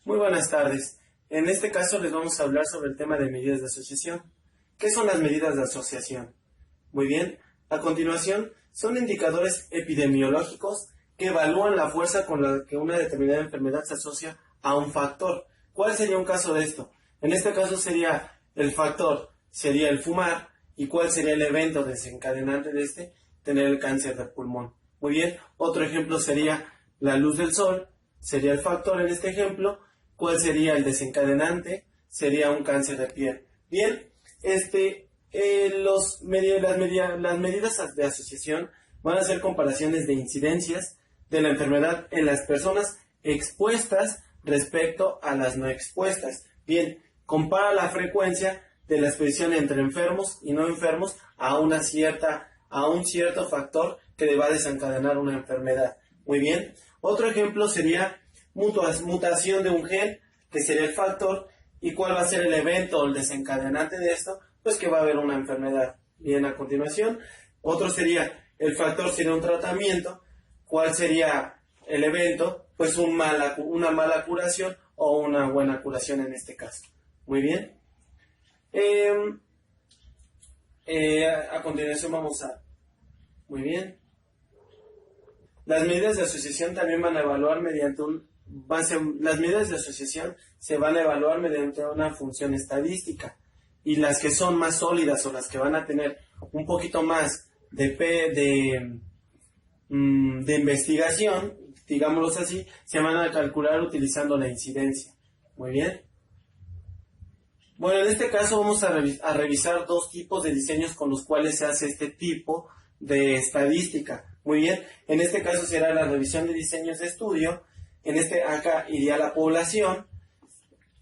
Muy buenas tardes. En este caso les vamos a hablar sobre el tema de medidas de asociación. ¿Qué son las medidas de asociación? Muy bien. A continuación, son indicadores epidemiológicos que evalúan la fuerza con la que una determinada enfermedad se asocia a un factor. ¿Cuál sería un caso de esto? En este caso sería el factor, sería el fumar, y cuál sería el evento desencadenante de este, tener el cáncer de pulmón. Muy bien. Otro ejemplo sería la luz del sol, sería el factor en este ejemplo. ¿Cuál sería el desencadenante? Sería un cáncer de piel. Bien, las medidas de asociación van a ser comparaciones de incidencias de la enfermedad en las personas expuestas respecto a las no expuestas. Bien, compara la frecuencia de la exposición entre enfermos y no enfermos a un cierto factor que le va a desencadenar una enfermedad. Muy bien. Otro ejemplo sería mutación de un gen, que sería el factor, y cuál va a ser el evento o el desencadenante de esto, pues que va a haber una enfermedad. Bien, a continuación, otro sería, el factor sería un tratamiento, cuál sería el evento, pues una mala curación o una buena curación en este caso. Muy bien. A continuación muy bien. Las medidas de asociación también van a evaluar las medidas de asociación se van a evaluar mediante una función estadística, y las que son más sólidas o las que van a tener un poquito más de investigación, digámoslo así, se van a calcular utilizando la incidencia. Muy bien. Bueno, en este caso vamos a revisar dos tipos de diseños con los cuales se hace este tipo de estadística. Muy bien, en este caso será la revisión de diseños de estudio. Acá iría la población.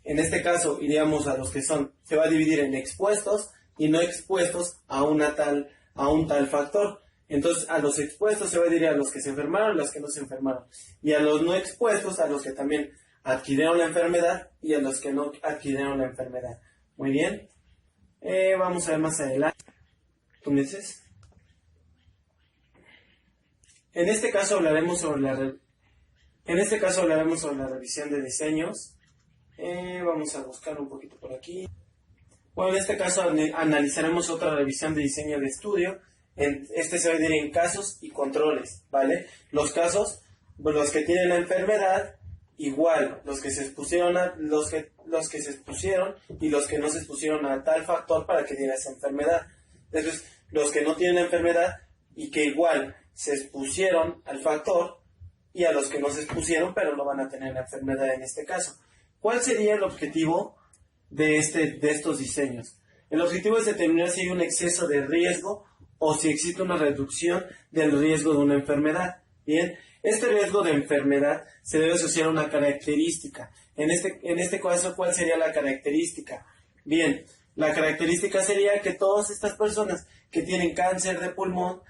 En este caso iríamos a los que se va a dividir en expuestos y no expuestos a un tal factor. Entonces a los expuestos se va a dividir a los que se enfermaron y a los que no se enfermaron. Y a los no expuestos, a los que también adquirieron la enfermedad y a los que no adquirieron la enfermedad. Muy bien. Vamos a ver más adelante. ¿Tú me dices? En este caso hablaremos sobre la revisión de diseños. Vamos a buscar un poquito por aquí. Bueno, en este caso analizaremos otra revisión de diseño de estudio. Se va a dividir en casos y controles, ¿vale? Los casos, los que tienen la enfermedad, igual, los que se expusieron y los que no se expusieron a tal factor para que diera esa enfermedad. Entonces, los que no tienen la enfermedad y que igual se expusieron al factor, y a los que no se expusieron pero no van a tener la enfermedad en este caso. ¿Cuál sería el objetivo de estos diseños? El objetivo es determinar si hay un exceso de riesgo o si existe una reducción del riesgo de una enfermedad. Bien, este riesgo de enfermedad se debe asociar a una característica. En este caso, ¿cuál sería la característica? Bien, la característica sería que todas estas personas que tienen cáncer de pulmón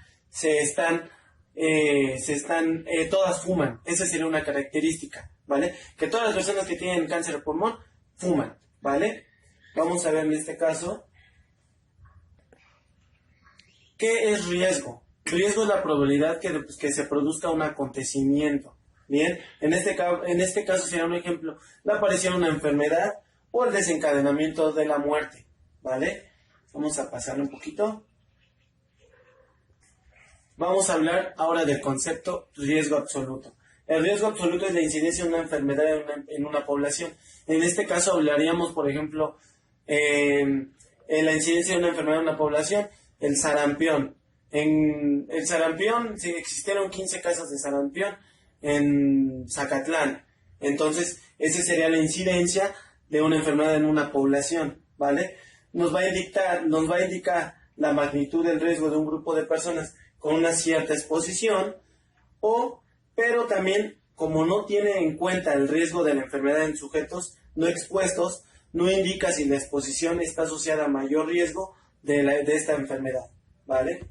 todas fuman. Esa sería una característica, ¿vale? Que todas las personas que tienen cáncer de pulmón fuman, ¿vale? Vamos a ver en este caso, ¿qué es riesgo? Riesgo es la probabilidad que se produzca un acontecimiento. Bien, en este caso sería un ejemplo, la aparición de una enfermedad o el desencadenamiento de la muerte, ¿vale? Vamos a pasarle un poquito. Vamos a hablar ahora del concepto riesgo absoluto. El riesgo absoluto es la incidencia de una enfermedad en una población. En este caso hablaríamos, por ejemplo, en la incidencia de una enfermedad en una población, el sarampión. En el sarampión, existieron 15 casos de sarampión en Zacatlán. Entonces, esa sería la incidencia de una enfermedad en una población, ¿vale? Nos va a indicar la magnitud del riesgo de un grupo de personas con una cierta exposición, pero también, como no tiene en cuenta el riesgo de la enfermedad en sujetos no expuestos, no indica si la exposición está asociada a mayor riesgo de esta enfermedad, ¿vale?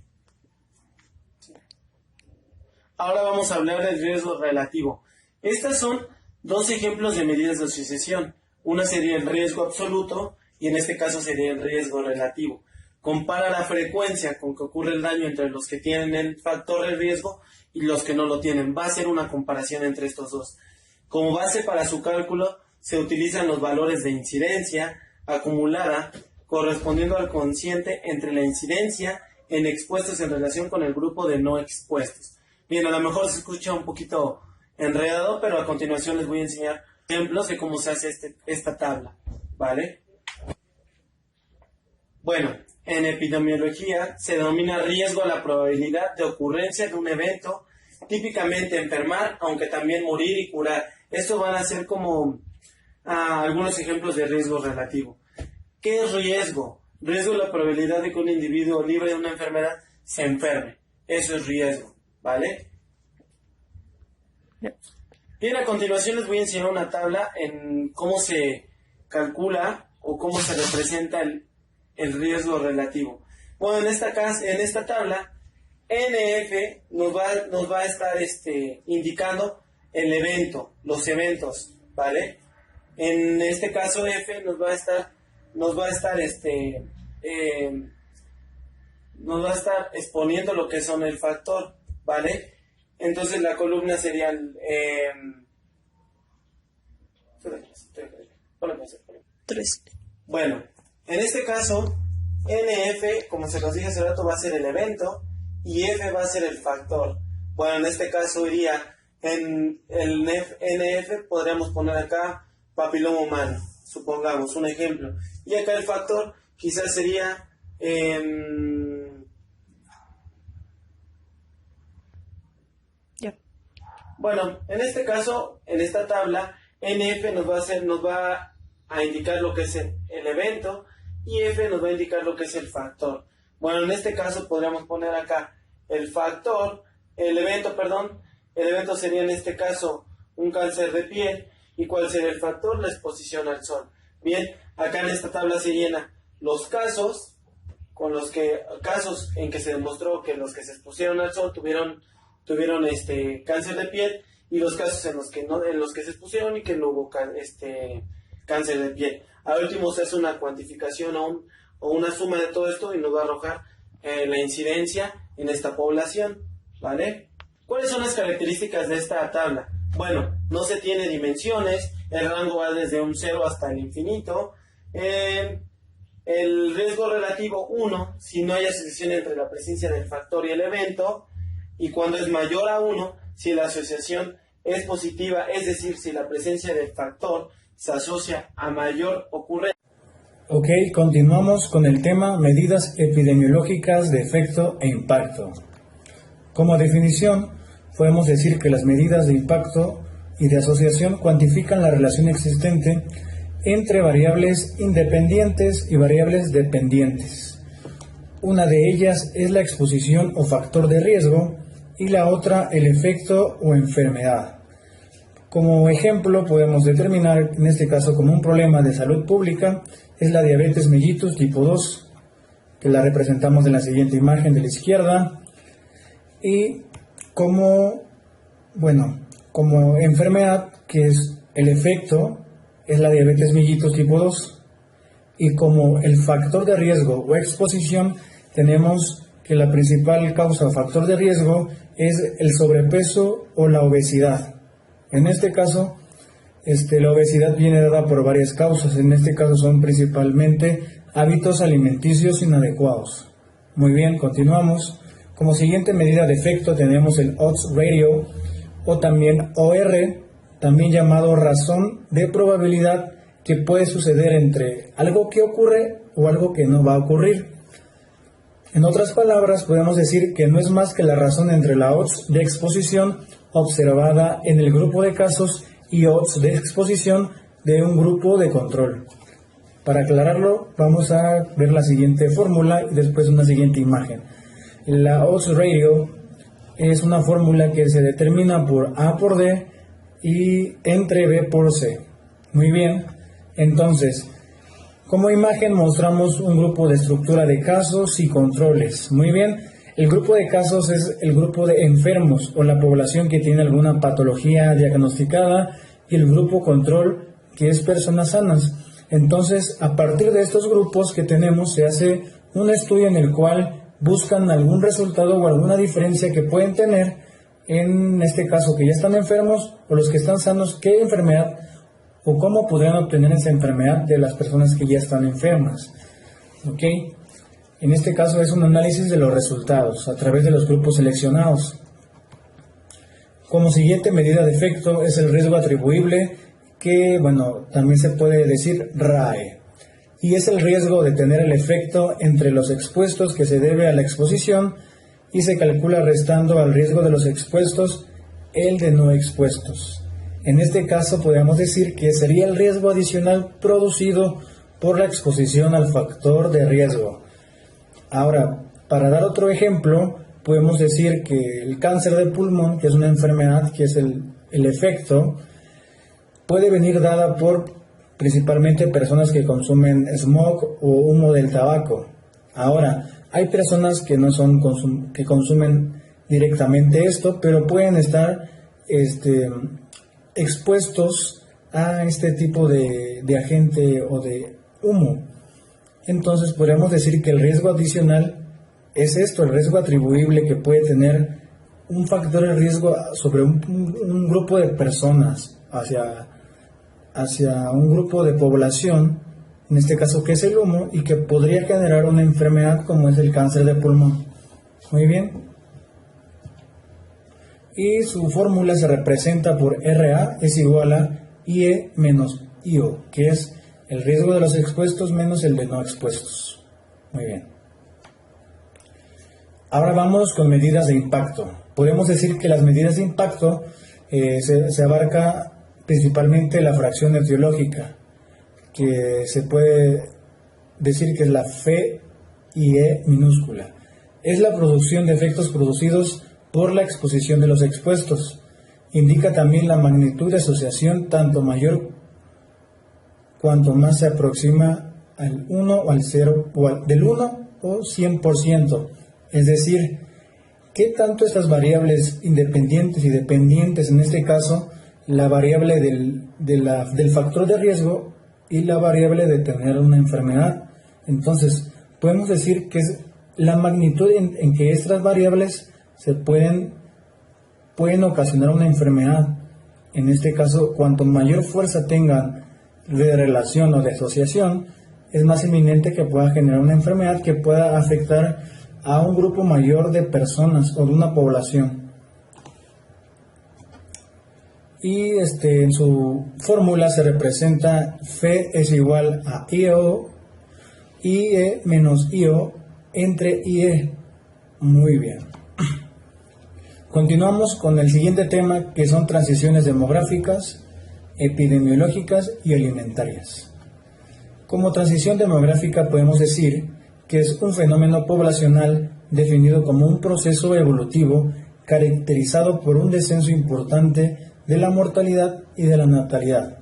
Ahora vamos a hablar del riesgo relativo. Estos son dos ejemplos de medidas de asociación. Una sería el riesgo absoluto y en este caso sería el riesgo relativo. Compara la frecuencia con que ocurre el daño entre los que tienen el factor de riesgo y los que no lo tienen. Va a ser una comparación entre estos dos. Como base para su cálculo se utilizan los valores de incidencia acumulada correspondiendo al cociente entre la incidencia en expuestos en relación con el grupo de no expuestos. Bien, a lo mejor se escucha un poquito enredado, pero a continuación les voy a enseñar ejemplos de cómo se hace esta tabla, ¿vale? Bueno, en epidemiología se denomina riesgo a la probabilidad de ocurrencia de un evento, típicamente enfermar, aunque también morir y curar. Estos van a ser como algunos ejemplos de riesgo relativo. ¿Qué es riesgo? Riesgo es la probabilidad de que un individuo libre de una enfermedad se enferme. Eso es riesgo, ¿vale? Bien, a continuación les voy a enseñar una tabla en cómo se calcula o cómo se representa el riesgo relativo. Bueno, en esta tabla, NF nos va a estar indicando el evento, los eventos, ¿vale? En este caso F nos va a estar exponiendo lo que son el factor, ¿vale? Entonces la columna sería Tres. Bueno, en este caso NF, como se los dije hace rato, va a ser el evento y F va a ser el factor. Bueno, en este caso iría en el NF, podríamos poner acá papiloma humano, supongamos, un ejemplo. Y acá el factor quizás sería bueno, en este caso, en esta tabla, NF nos va a indicar lo que es el evento y F nos va a indicar lo que es el factor. Bueno, en este caso podríamos poner acá el evento sería en este caso un cáncer de piel. ¿Y cuál sería el factor? La exposición al sol. Bien, acá en esta tabla se llena los casos en que se demostró que los que se expusieron al sol tuvieron cáncer de piel, y los casos en los que se expusieron y que no hubo cáncer de piel. Al último se hace una cuantificación o una suma de todo esto y nos va a arrojar la incidencia en esta población, ¿vale? ¿Cuáles son las características de esta tabla? Bueno, no se tiene dimensiones, el rango va desde un 0 hasta el infinito. El riesgo relativo 1, si no hay asociación entre la presencia del factor y el evento, y cuando es mayor a 1, si la asociación es positiva, es decir, si la presencia del factor se asocia a mayor ocurrencia. Ok, continuamos con el tema medidas epidemiológicas de efecto e impacto. Como definición, podemos decir que las medidas de impacto y de asociación cuantifican la relación existente entre variables independientes y variables dependientes. Una de ellas es la exposición o factor de riesgo y la otra el efecto o enfermedad. Como ejemplo podemos determinar en este caso como un problema de salud pública es la diabetes mellitus tipo 2, que la representamos en la siguiente imagen de la izquierda, y como enfermedad, que es el efecto, es la diabetes mellitus tipo 2, y como el factor de riesgo o exposición tenemos que la principal causa o factor de riesgo es el sobrepeso o la obesidad. En este caso, la obesidad viene dada por varias causas. En este caso son principalmente hábitos alimenticios inadecuados. Muy bien, continuamos. Como siguiente medida de efecto tenemos el odds ratio o también OR, también llamado razón de probabilidad que puede suceder entre algo que ocurre o algo que no va a ocurrir. En otras palabras, podemos decir que no es más que la razón entre la odds de exposición observada en el grupo de casos y odds de exposición de un grupo de control. Para aclararlo, vamos a ver la siguiente fórmula y después una siguiente imagen. La odds ratio es una fórmula que se determina por A por D y entre B por C. Muy bien, entonces, como imagen mostramos un grupo de estructura de casos y controles. Muy bien, el grupo de casos es el grupo de enfermos o la población que tiene alguna patología diagnosticada, y el grupo control, que es personas sanas. Entonces, a partir de estos grupos que tenemos, se hace un estudio en el cual buscan algún resultado o alguna diferencia que pueden tener, en este caso que ya están enfermos o los que están sanos, qué enfermedad o cómo podrían obtener esa enfermedad de las personas que ya están enfermas. ¿Ok? En este caso es un análisis de los resultados a través de los grupos seleccionados. Como siguiente medida de efecto es el riesgo atribuible, que también se puede decir RAE, y es el riesgo de tener el efecto entre los expuestos que se debe a la exposición y se calcula restando al riesgo de los expuestos el de no expuestos. En este caso podemos decir que sería el riesgo adicional producido por la exposición al factor de riesgo. Ahora, para dar otro ejemplo, podemos decir que el cáncer de pulmón, que es una enfermedad que es el efecto, puede venir dada por principalmente personas que consumen smog o humo del tabaco. Ahora, hay personas que no son que consumen directamente esto, pero pueden estar expuestos a este tipo de agente o de humo. Entonces podríamos decir que el riesgo adicional es esto, el riesgo atribuible que puede tener un factor de riesgo sobre un grupo de personas hacia un grupo de población, en este caso que es el humo, y que podría generar una enfermedad como es el cáncer de pulmón. Muy bien. Y su fórmula se representa por RA es igual a IE menos IO, que es el riesgo de los expuestos menos el de no expuestos. Muy bien. Ahora vamos con medidas de impacto. Podemos decir que las medidas de impacto se abarca principalmente la fracción etiológica, que se puede decir que es la Fe y E minúscula. Es la producción de efectos producidos por la exposición de los expuestos. Indica también la magnitud de asociación tanto mayor cuanto más se aproxima al 1 o al 0 o del 1 o 100%. Es decir, ¿qué tanto estas variables independientes y dependientes, en este caso, la variable del factor de riesgo y la variable de tener una enfermedad? Entonces, podemos decir que es la magnitud en que estas variables pueden ocasionar una enfermedad. En este caso, cuanto mayor fuerza tengan de relación o de asociación, es más inminente que pueda generar una enfermedad que pueda afectar a un grupo mayor de personas o de una población. Y en su fórmula se representa Fe es igual a IO, IE menos IO entre IE. Muy bien. Continuamos con el siguiente tema, que son transiciones demográficas, epidemiológicas y alimentarias. Como transición demográfica podemos decir que es un fenómeno poblacional definido como un proceso evolutivo caracterizado por un descenso importante de la mortalidad y de la natalidad.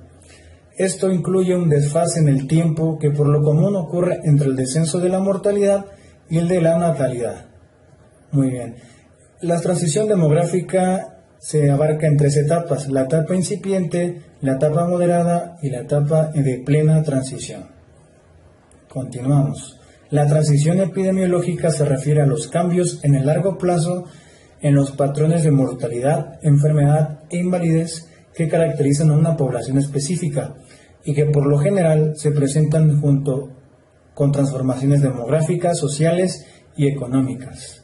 Esto incluye un desfase en el tiempo que por lo común ocurre entre el descenso de la mortalidad y el de la natalidad. Muy bien. La transición demográfica se abarca en 3 etapas: la etapa incipiente, la etapa moderada y la etapa de plena transición. Continuamos. La transición epidemiológica se refiere a los cambios en el largo plazo en los patrones de mortalidad, enfermedad e invalidez que caracterizan a una población específica y que por lo general se presentan junto con transformaciones demográficas, sociales y económicas.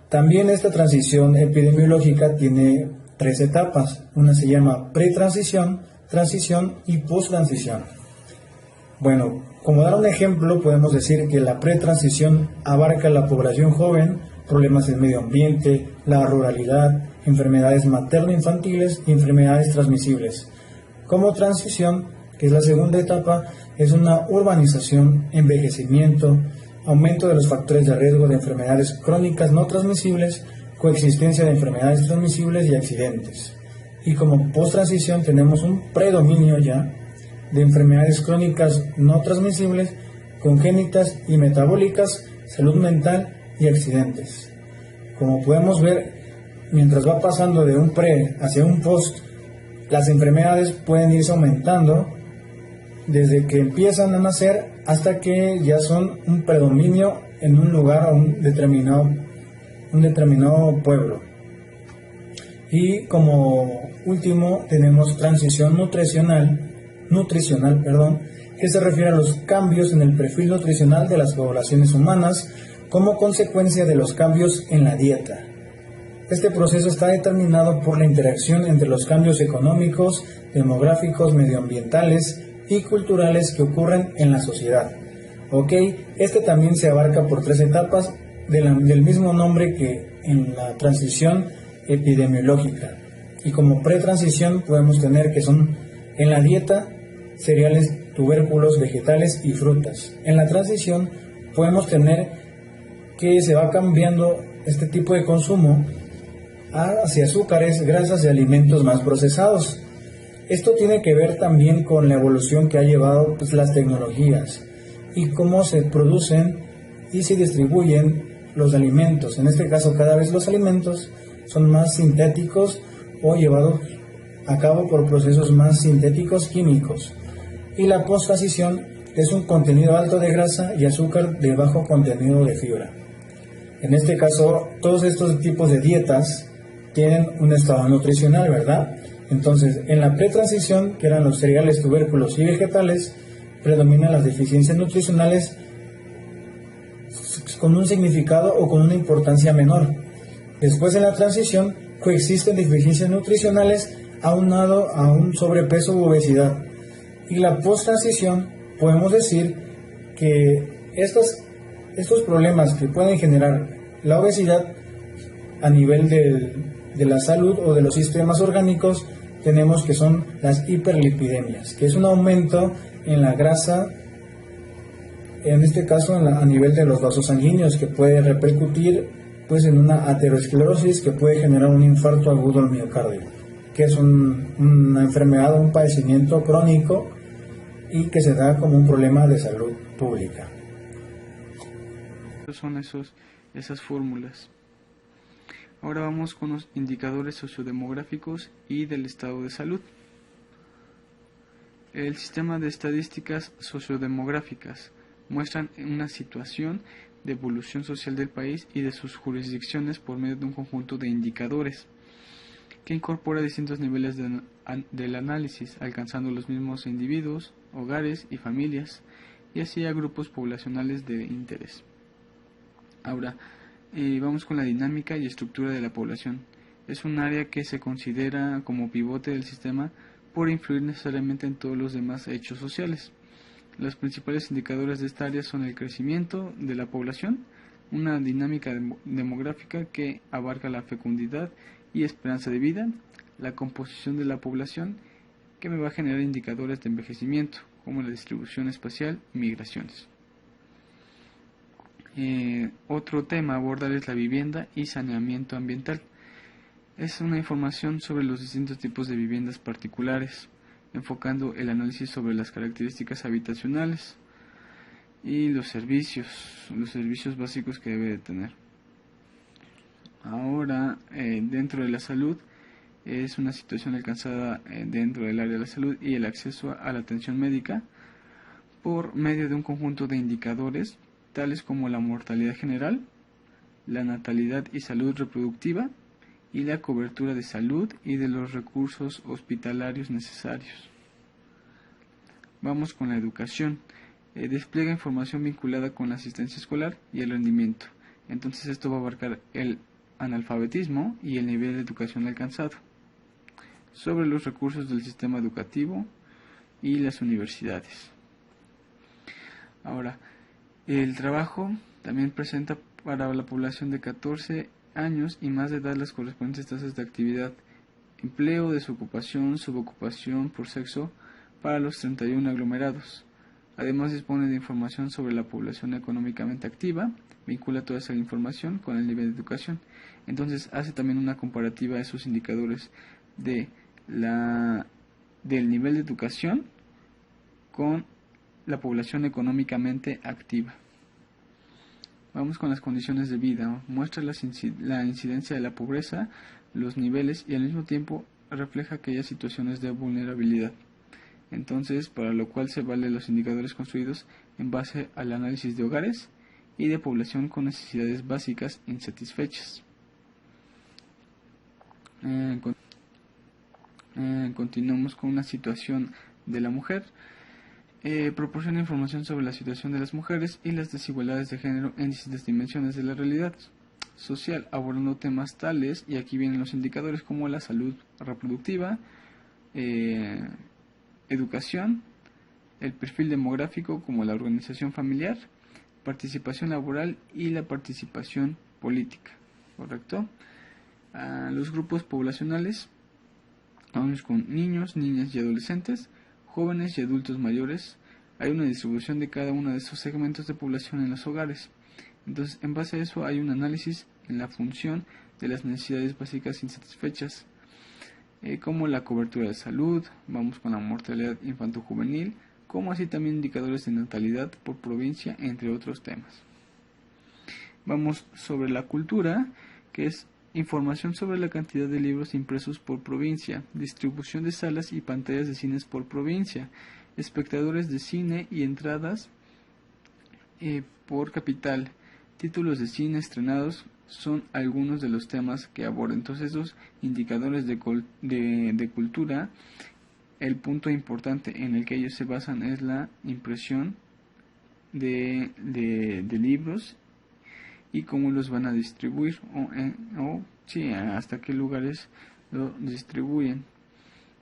También esta transición epidemiológica tiene 3 etapas. Una se llama pretransición, transición y posttransición. Bueno, como dar un ejemplo, podemos decir que la pretransición abarca la población joven, problemas del medio ambiente, la ruralidad, enfermedades materno-infantiles y enfermedades transmisibles. Como transición, que es la segunda etapa, es una urbanización, envejecimiento, aumento de los factores de riesgo de enfermedades crónicas no transmisibles, coexistencia de enfermedades transmisibles y accidentes. Y como post-transición tenemos un predominio ya de enfermedades crónicas no transmisibles, congénitas y metabólicas, salud mental y accidentes. Como podemos ver, mientras va pasando de un pre hacia un post, las enfermedades pueden irse aumentando desde que empiezan a nacer hasta que ya son un predominio en un lugar o un determinado pueblo. Y como último tenemos transición nutricional, nutricional, que se refiere a los cambios en el perfil nutricional de las poblaciones humanas como consecuencia de los cambios en la dieta. Este proceso está determinado por la interacción entre los cambios económicos, demográficos, medioambientales y culturales que ocurren en la sociedad. Este también se abarca por 3 etapas del mismo nombre que en la transición epidemiológica. Y como pretransición podemos tener que son en la dieta cereales, tubérculos, vegetales y frutas. En la transición podemos tener que se va cambiando este tipo de consumo hacia azúcares, grasas y alimentos más procesados. Esto tiene que ver también con la evolución que ha llevado las tecnologías y cómo se producen y se distribuyen los alimentos. En este caso, cada vez los alimentos son más sintéticos o llevados a cabo por procesos más sintéticos químicos. Y la post-transición es un contenido alto de grasa y azúcar de bajo contenido de fibra. En este caso, todos estos tipos de dietas tienen un estado nutricional, ¿verdad? Entonces, en la pretransición, que eran los cereales, tubérculos y vegetales, predominan las deficiencias nutricionales con un significado o con una importancia menor. Después, en la transición, coexisten deficiencias nutricionales aunado a un sobrepeso u obesidad. Y la post-transición, podemos decir que estos problemas que pueden generar la obesidad a nivel de la salud o de los sistemas orgánicos, tenemos que son las hiperlipidemias, que es un aumento en la grasa, en este caso a nivel de los vasos sanguíneos, que puede repercutir en una aterosclerosis que puede generar un infarto agudo al miocardio, que es una enfermedad, un padecimiento crónico y que se da como un problema de salud pública. Son esas fórmulas. Ahora vamos con los indicadores sociodemográficos y del estado de salud. El sistema de estadísticas sociodemográficas muestran una situación de evolución social del país y de sus jurisdicciones por medio de un conjunto de indicadores que incorpora distintos niveles del análisis, alcanzando los mismos individuos, hogares y familias, y así a grupos poblacionales de interés. Ahora, vamos con la dinámica y estructura de la población. Es un área que se considera como pivote del sistema por influir necesariamente en todos los demás hechos sociales. Los principales indicadores de esta área son el crecimiento de la población, una dinámica demográfica que abarca la fecundidad y esperanza de vida, la composición de la población, que me va a generar indicadores de envejecimiento, como la distribución espacial y migraciones. Otro tema a abordar es la vivienda y saneamiento ambiental. Es una información sobre los distintos tipos de viviendas particulares, enfocando el análisis sobre las características habitacionales y los servicios básicos que debe de tener. Ahora, dentro de la salud, es una situación alcanzada dentro del área de la salud y el acceso a la atención médica por medio de un conjunto de indicadores tales como la mortalidad general, la natalidad y salud reproductiva y la cobertura de salud y de los recursos hospitalarios necesarios. Vamos con la educación. Despliega información vinculada con la asistencia escolar y el rendimiento. Entonces esto va a abarcar el analfabetismo y el nivel de educación alcanzado. Sobre los recursos del sistema educativo y las universidades. Ahora, el trabajo también presenta para la población de 14 años y más de edad las correspondientes tasas de actividad, empleo, desocupación, subocupación por sexo para los 31 aglomerados. Además dispone de información sobre la población económicamente activa, vincula toda esa información con el nivel de educación. Entonces hace también una comparativa de esos indicadores del nivel de educación con la población económicamente activa. Vamos con las condiciones de vida. Muestra la incidencia de la pobreza, los niveles y al mismo tiempo refleja aquellas situaciones de vulnerabilidad. Entonces, para lo cual se valen los indicadores construidos en base al análisis de hogares y de población con necesidades básicas insatisfechas. Continuamos con una situación de la mujer. Proporciona información sobre la situación de las mujeres y las desigualdades de género en distintas dimensiones de la realidad social, abordando temas tales, y aquí vienen los indicadores, como la salud reproductiva, educación, el perfil demográfico como la organización familiar, participación laboral y la participación política, ¿correcto? Los grupos poblacionales, vamos con niños, niñas y adolescentes, jóvenes y adultos mayores. Hay una distribución de cada uno de esos segmentos de población en los hogares. Entonces, en base a eso hay un análisis en la función de las necesidades básicas insatisfechas, como la cobertura de salud, vamos con la mortalidad infanto-juvenil, como así también indicadores de natalidad por provincia, entre otros temas. Vamos sobre la cultura, que es información sobre la cantidad de libros impresos por provincia, distribución de salas y pantallas de cines por provincia, espectadores de cine y entradas por capital, títulos de cine estrenados, son algunos de los temas que aborda. Entonces, estos indicadores de cultura, el punto importante en el que ellos se basan es la impresión de libros y cómo los van a distribuir hasta qué lugares lo distribuyen.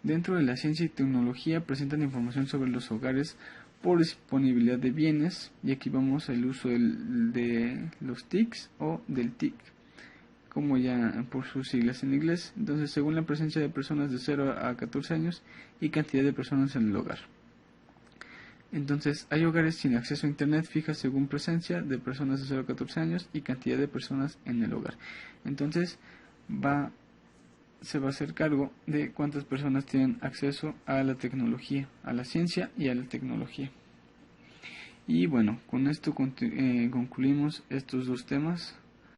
Dentro de la ciencia y tecnología presentan información sobre los hogares por disponibilidad de bienes, y aquí vamos al uso de los TICs o del TIC, como ya por sus siglas en inglés. Entonces, según la presencia de personas de 0 a 14 años y cantidad de personas en el hogar. Entonces, hay hogares sin acceso a internet fija según presencia de personas de 0 a 14 años y cantidad de personas en el hogar. Entonces, se va a hacer cargo de cuántas personas tienen acceso a la tecnología, a la ciencia y a la tecnología. Y bueno, con esto concluimos estos dos temas.